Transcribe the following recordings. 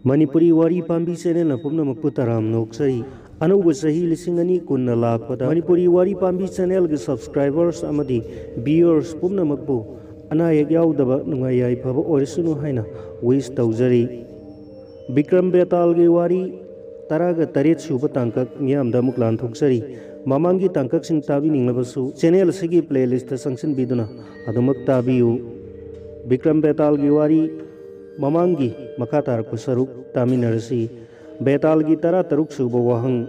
Manipuri Wari Pambi Channel na pumna makputaram noksari anauba sahi lising ani kunna lakpada Manipuri Wari Pambi Channel ge subscribers amadi viewers pumna makpu anayak yaudaba nungayai phaba orisunu haina wish taujari Bikram Betal ge wari taraga taret suba tangkak miyamda muklan thoksari mamangi tangkak sing tabi ninglabasu channel sigi playlist sanction biduna adumak tabiu Bikram Betal ge wari Mamangi makatar kusaruk taminarasi betal gi tara taruk suba wahang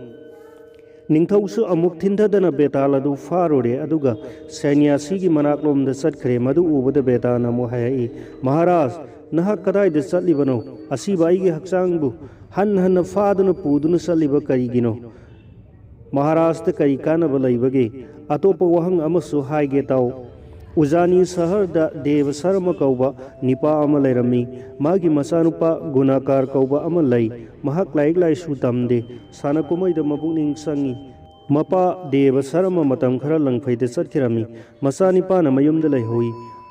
ningthausu amuk thindadana betal adu farore aduga sanyasi gi manaklom da satkre madu ubada betana mo hayai maharaj nahak kadai da satlibano asibai gi haksangbu han faduna puduna saliba karigino maharaj ta kari kana balaibage atopa wahang amasu haige taw Ujani Sahar da Deva Sarma Kauba Nipa Amalairammi Magi Masanupa Gunakar Kauba Amalai Mahak Laik Lai Sutamde Sanakumai da Mabuning Sangi Mapa Deva Sarma Matam Khara Langfai da Satkirami Masanipa na Mayum da Lai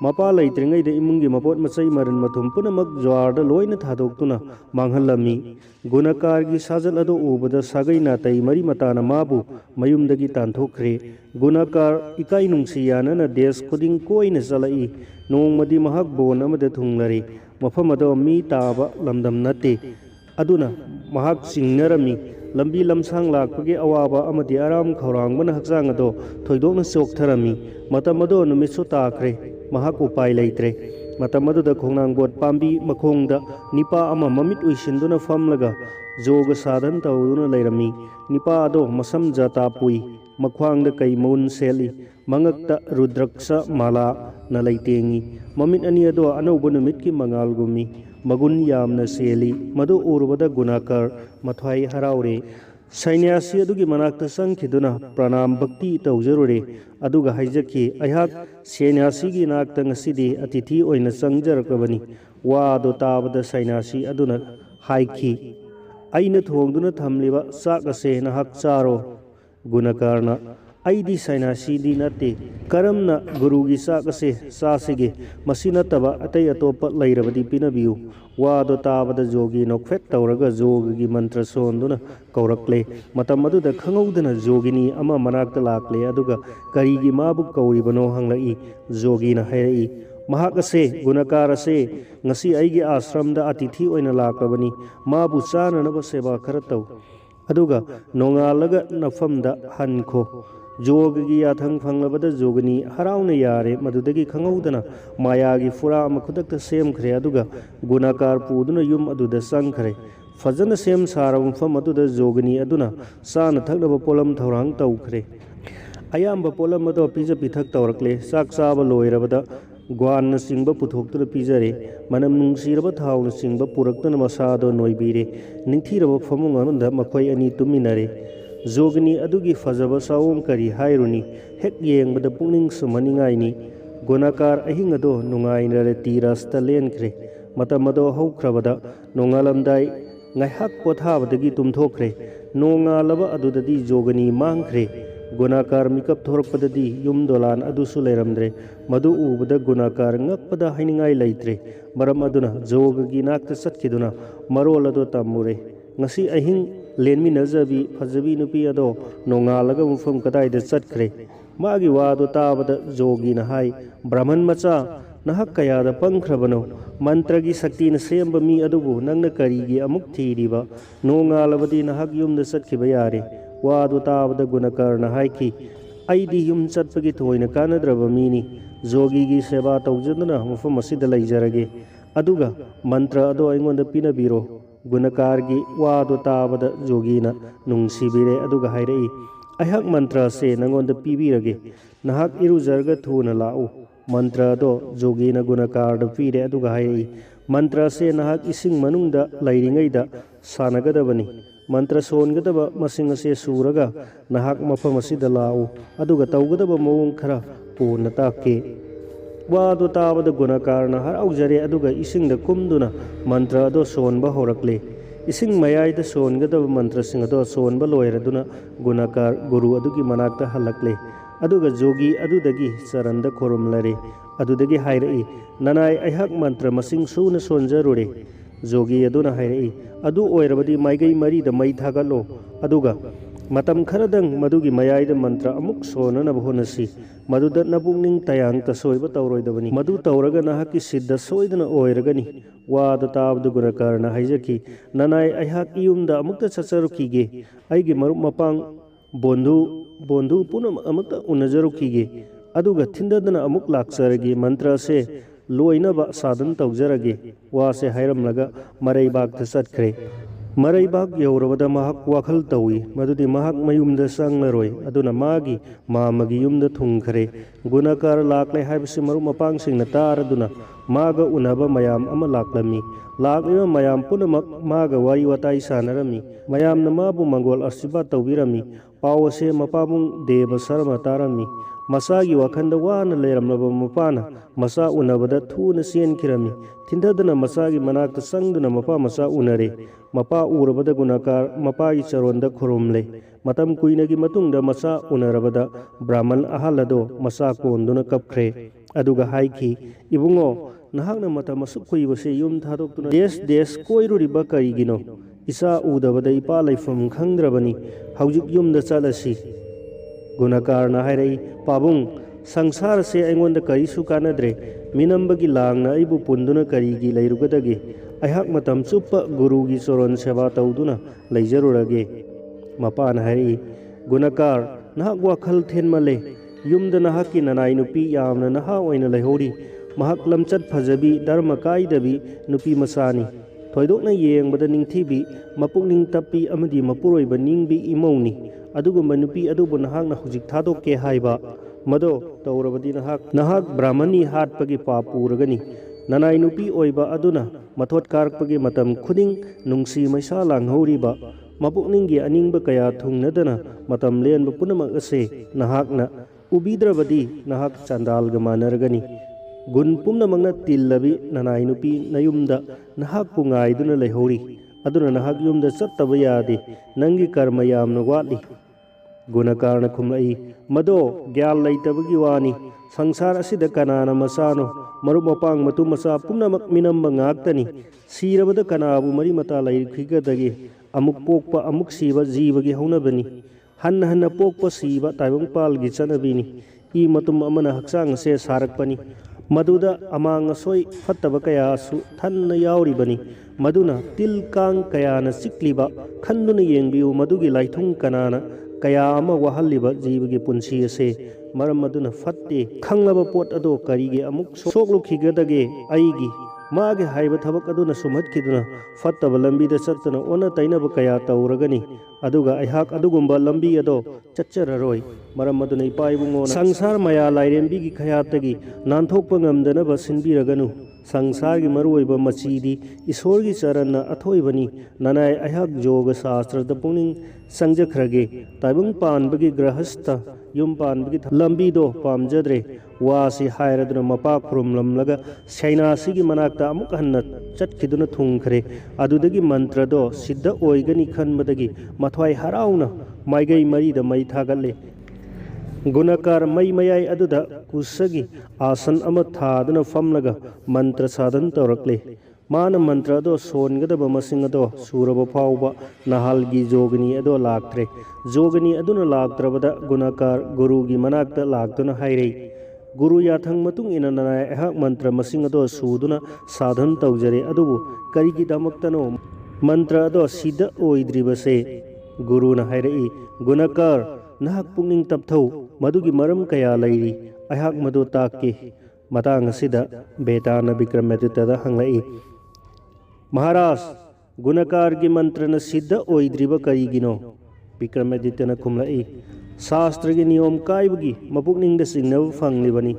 Mapa Lai Tringai da Imungi Mapot Masai Maran Matum Punamak Jwar da Loina Thadok Manghalami Gunakar gi Sajal Ado Ubada Sagai Natai Mari Matana Mabu Mayum da gi Tanthokre Gunakar Ikai Nungsiyana na Des Kuding Koina Salai Nong Madi Mahak Bon Amada Thunglari Mafamado Mi Taba Lamdam Nate Aduna Mahak Singnarami Lambi Lamsang Lakpagi Awaba Amadi Aram Kaurang Mana Haksang Ado Thoidokna Sok Tharami Matamado Numitsu Takre Mahak Upai Laitre Matamadu da Khongnang Bot Pambi Makhongda Nipa Ama Mamit Uishinduna Famlaga Joga Sadhan Tauduna Lairami Nipa Ado Masam Jata Pui Makhwang da Kai Maun Seli Mangakta Rudraksa Mala na Laitengi Mamit Ani Ado Anauba Numit ki Mangal Gumi Magun Yamna Seli Madu Urvada Gunakar Mathwai Haraure Sainyasi adugi manakta sangkhiduna pranam bhakti taujarure aduga haijaki aihak sainyasi gi nakta ngasidi atithi oina sangjarakabani wa do tabada sainyasi aduna haiki aina thongduna thamliba sak ase na hak charo gunakarna aidi sainyasi di nate karamna guru gi sak ase sasige masina taba atai atopa lairabadi pinabiu wa do tabada jogi nokfet tauraga jogi gi mantra sonduna kaurakle matam adu da khangaudana jogini ama manakta lakle aduga kari gi mabu kauribano hanglai jogi na hai mahak ase gunakar ase ngasi aigi ashram da atithi oina lakabani mabu chana na seba kharatau aduga nongalaga nafamda hankho jogi yathang phanglabada jogini harauna yare madudagi khangaudana mayagi fura makudakta sem khre aduga gunakar puduna yum aduda sangkhre fajana sem saram fam aduda jogini aduna sana thaklaba polam thorang taukhre ayamba polam ado pija pithak tawrakle sak chaba loirabada gwan na singba puthoktura pijare manam nungsiraba thawna singba puraktana masado noibire ningthiraba famung anunda makhoi ani tuminare Jogini adugi fazaba sawom kari hairuni hek yengbada pungning sumaningai ni gonakar ahing ado nungai nare tirasta lenkre matamado haukrabada nongalamdai ngaihak pothabadagi tumthokre nongalaba adudadi jogani mangkre gonakar mikap thorpadadi yum dolan adu suleramdre madu ubada gonakar ngakpada hainingai laitre maram aduna jogagi nakta satkiduna marol ado tamure ngasi ahing lenmi nazabi fajabi nupi ado nongalaga mufam kadai da chatkre magi wado tabada jogi na hai brahman macha nahak kaya da pangkhrabano mantra gi sakti na semba mi adubu nangna kari gi amuk thiriba nongalabadi nahak yum da chatkiba yare wado tabada gunakar na hai ki aidi yum chatpagi thoina kanadraba mini jogi gi seba tawjadna mufam asida laijarage aduga mantra ado aingonda pinabiro Gunakargi wado tabada jogina nungsibire aduga hairei aihak mantra se nangonda pibirage nahak irujarga thuna lau mantra do jogina gunakar da pire aduga hairei mantra se nahak ising manungda lairingaida sanagadabani mantra songadaba masing ase suraga nahak mafam asida lau aduga tawgadaba mawung khara purna take Wado tabada gunakarna haraujare aduga isingda kumduna mantra ado sonba horakle ising mayai da songadaba mantra sing ado sonba loiraduna gunakar guru adugi manakta halakle aduga jogi adudagi saranda khorumlare adudagi hairai nanai aihak mantra masing suna sonjarure जोगी अदुना हायरई अदु ओइरबदी माइगई मरीदा मई थागलो अदुगा मतम खरदंग मदुगी मयाइदा मंत्र अमुक सोननब होनसी मदुदा नबुंगनिंग तयांग तसोइब तौरोइदबनी मदु तौरगा नाहकी सिद्ध सोइदना ओइरगनी वाद ताबदु गुणकारना हाइजकी ननाय अहाक युमदा अमुक्ता चचरुकीगे आइगी मरुप मपांग बोंधु पुनम अमुक्ता उनजरुकीगे अदुगा थिंददना अमुक लाक्सरगी मंत्र से लोइनबा साधन तौजरगे वासे हायरमलगा मरैबागता चटख्रे मरैबाग यौरबदा महक वाखल तौई मदुदी महक मयुमदा संगलरोय अदुना मागी मामगी युमदा थुंखरे गुणकार लाक्ले हाइबसी मरुप मपांगसिंगना तारदुना मागा उनबा मयाम अमा लाक्लमी लाक्लिबा मयाम पुनमक मागा वारी वाताई सानरमी मयामना माबु मंगोल आशीर्वाद तौबिरमी पाव असे मपाबुंग देव शर्मा तारमी मसागी वखंड वाना लेरमलबा मपाना मसा उनबदा थूना सेनखिरमी थिंथदना मसागी मनाक्ता संगदुना मपा मसा उनरे मपा उरबदा गुणकार मपागी चरोंदा खुरुमले मतम कुइनगी मतुंगदा मसा उनरबदा ब्राह्मण अहलदो मसा कोंदुना कपख्रे अदुगा हाइखी इबुंगो नहाकना मतम असुक कुइबसे युम थादोक्तुना देश कोइरुरिबा करिगिनो इसा उदबदा इपा लैफम खंद्रबनी हौजिक युमदा चलसी गुणकारना हायरई पाबुंग संसार से ऐंगोंदा करिसु कानद्रे मिनम्बगी लांगना अइबु पुंदुना करिगी लैरुगदगे अहाक मतम चुप्पा गुरुगी चोरोन सेवा तौदुना लैजरुरगे मपान हायरई गुणकार नहाक वाखल थेनमले युमदा नहाकी ननाई नुपी यामना नहा ओइना लैहोरी महक लमचत फजबी धर्म काइदबी नुपी मसानी थोइदोकना येंबदा निंगथीबी मपुकनिंग तप्पी अमदी मपुरोइबा निंगबी इमौनी अदुगुम्बा नुपी अदुबु नहाकना हुजिक थादोक्के हाइबा मदो तौरबदी नहाक ब्राह्मणी हाटपगी पाप पूरगनी ननाई नुपी ओइबा अदुना मथोट कारकपगी मतम खुदिंग नुंगसी मैसा लांगहौरिबा मपुकनिंगी अनिंगबा कया थुंगनदना मतम लेनबा पुनमक असे नहाकना उबीद्रबदी नहाक चांदालगा मानरगनी गुण पुनमकना तिल्लबी ननाई नुपी नयुमदा नहाक पुंगाइदुना लैहोरी अदुना नहाक युमदा चत्तबा यादे नंगी कर्म यामना वाटली गुणकारना खुमलई मदो ग्याल लैतबगी वानी संसार असिदा कनाना मसानो मरुप मपांग मतु मसा पुनमक मिनम्बा ngaktani सिरबदा कनाबु मरी मता लैखिगदगे अमुक पोकपा अमुक सीबा जीवगी हौनबनी हन्न हन्न पोकपा सीबा ताइबंग पालगी चनबीनी ई मतुम अमना हक्सांग से सारकपनी मदुदा अमांग असोई फत्तबा कयासु थन्न याउरिबनी मदुना तिल कांग कयाना सिक्लिबा खंदुना येंबियु मदुगी लाइथुंग कनाना कया अमा वहल्लिबा जीवगी पुंसी असे मरम मदुना फत्ते खंगलबा पोट अदो करिगे अमुक सोकलुखिगदगे आइगी मागे हाइबा थबक अदुना सुमहत्खिदुना फत्तबा लंबीदा चत्तना ओना तैनबा कया तौरगनी अदुगा अहाक अदुगुम्बा लंबी अदो चच्चररोय मरम मदुना इपाइबुंगोना संसार मया लाइरेंबीगी खयातगी नानथोकपा ngamdanaba sinbiraganu संसार की मरुओइबा मचीदी ईश्वर की चरण अथोइबनी ननाय अहाक योग शास्त्र पुनिंग संजखरगे ताइबंग पानबगी गृहस्थ युम पानबगी लंबीदो पामजद्रे वासी हायरदुना मपा खुरुमलमलगा सैनासीगी मनाक्ता अमुक हन्ना चटखिदुना थुंखरे अदुदगी मंत्रदो सिद्ध ओइगनी खनबदगी मथवाई हराउना माइगई मरीदा मई थागले गुणकार मई मयाई अदुदा कुसगी आसन अमा थादुना फमलगा मंत्र साधन तौरकले मान मंत्र अदो सोनगदबा मसिंग अदो सूरबा फाउबा नहालगी जोगनी अदो लाक्त्रे जोगनी अदुना लाक्त्रबदा गुणकार गुरुगी मनाक्ता लाक्तुना हाइरई गुरु याथंग मतुंग इना ननाय अहाक मंत्र मसिंग अदो सूदुना साधन तौजरे अदुबु करिगी दमक्तनो मंत्र अदो सिद्ध ओइद्रिबसे गुरुना हाइरई गुणकार नहाक पुंगिंग तपथौ मधुगी मरम कया लैरी अहाक मधु ताके मतांग असिदा बेताना विक्रमादित्यदा हंगलई महाराज गुणकार की मंत्रन सिद्ध ओइद्रिबा करिगिनो विक्रमादित्यना खुमलई शास्त्र की नियम कायबगी मपुकनिंग द सिंगनब फंगलिबनी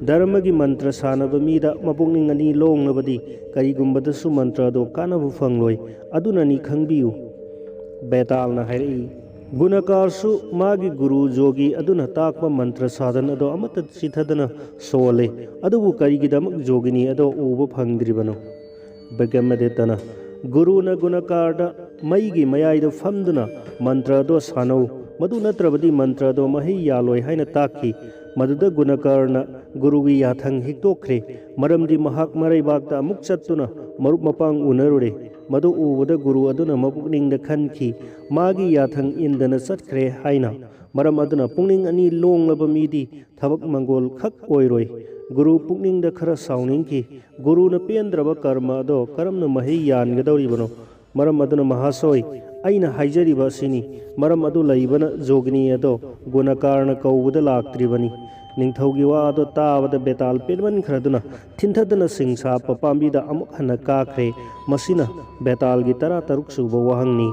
धर्म की मंत्र सानब मीदा मपुकनिंग अनि लोंगनबदी करिगुंबदसु मंत्र दो कानबु फंगलोय अदुननी खंगबियु बेतालना हाइरई गुणकारसु मागी गुरु जोगी अदुना ताकपा मंत्र साधन अदो अमत चिथदना सोले अदुबु करिगिदमक जोगिनी अदो उबु फंगद्रिबनो बगमदेतना गुरुना गुणकारदा मईगी मयाइदो फमदुना मंत्र अदो सानौ मदु नत्रबदी मंत्र अदो मही यालोय हाइना ताकी मदुदा गुणकारना गुरुगी याथंग हिक्तोखरे मरमदि महाक मरैबागता अमुक चत्तुना मरुप मपांग उनरुरे मदु उबदा गुरु अदुना मपुकनिंगदा खनखी मागी याथंग इंदना चटखरे हाइना मरम अदुना पुकनिंग अनि लोंगलबा मीदी थबक मंगोल खक ओइरोय गुरु पुकनिंगदा खरा साउनिंगकी गुरुना पेंद्रबा कर्म अदो करमना महि यानगदौरिबनो मरम अदुना महासोय अइना हाइजरिबा सिनी मरम अदु लैबना जोगनी अदो गुणकारना कौबदा लाक्त्रिबनी निंगथौगी वा अदो ताबदा बेताल पेनवन खरदुना थिनथदना सिंसा पाम्बीदा अमुक हना काखरे मसिना बेतालगी 13 सुबा वहंगनी।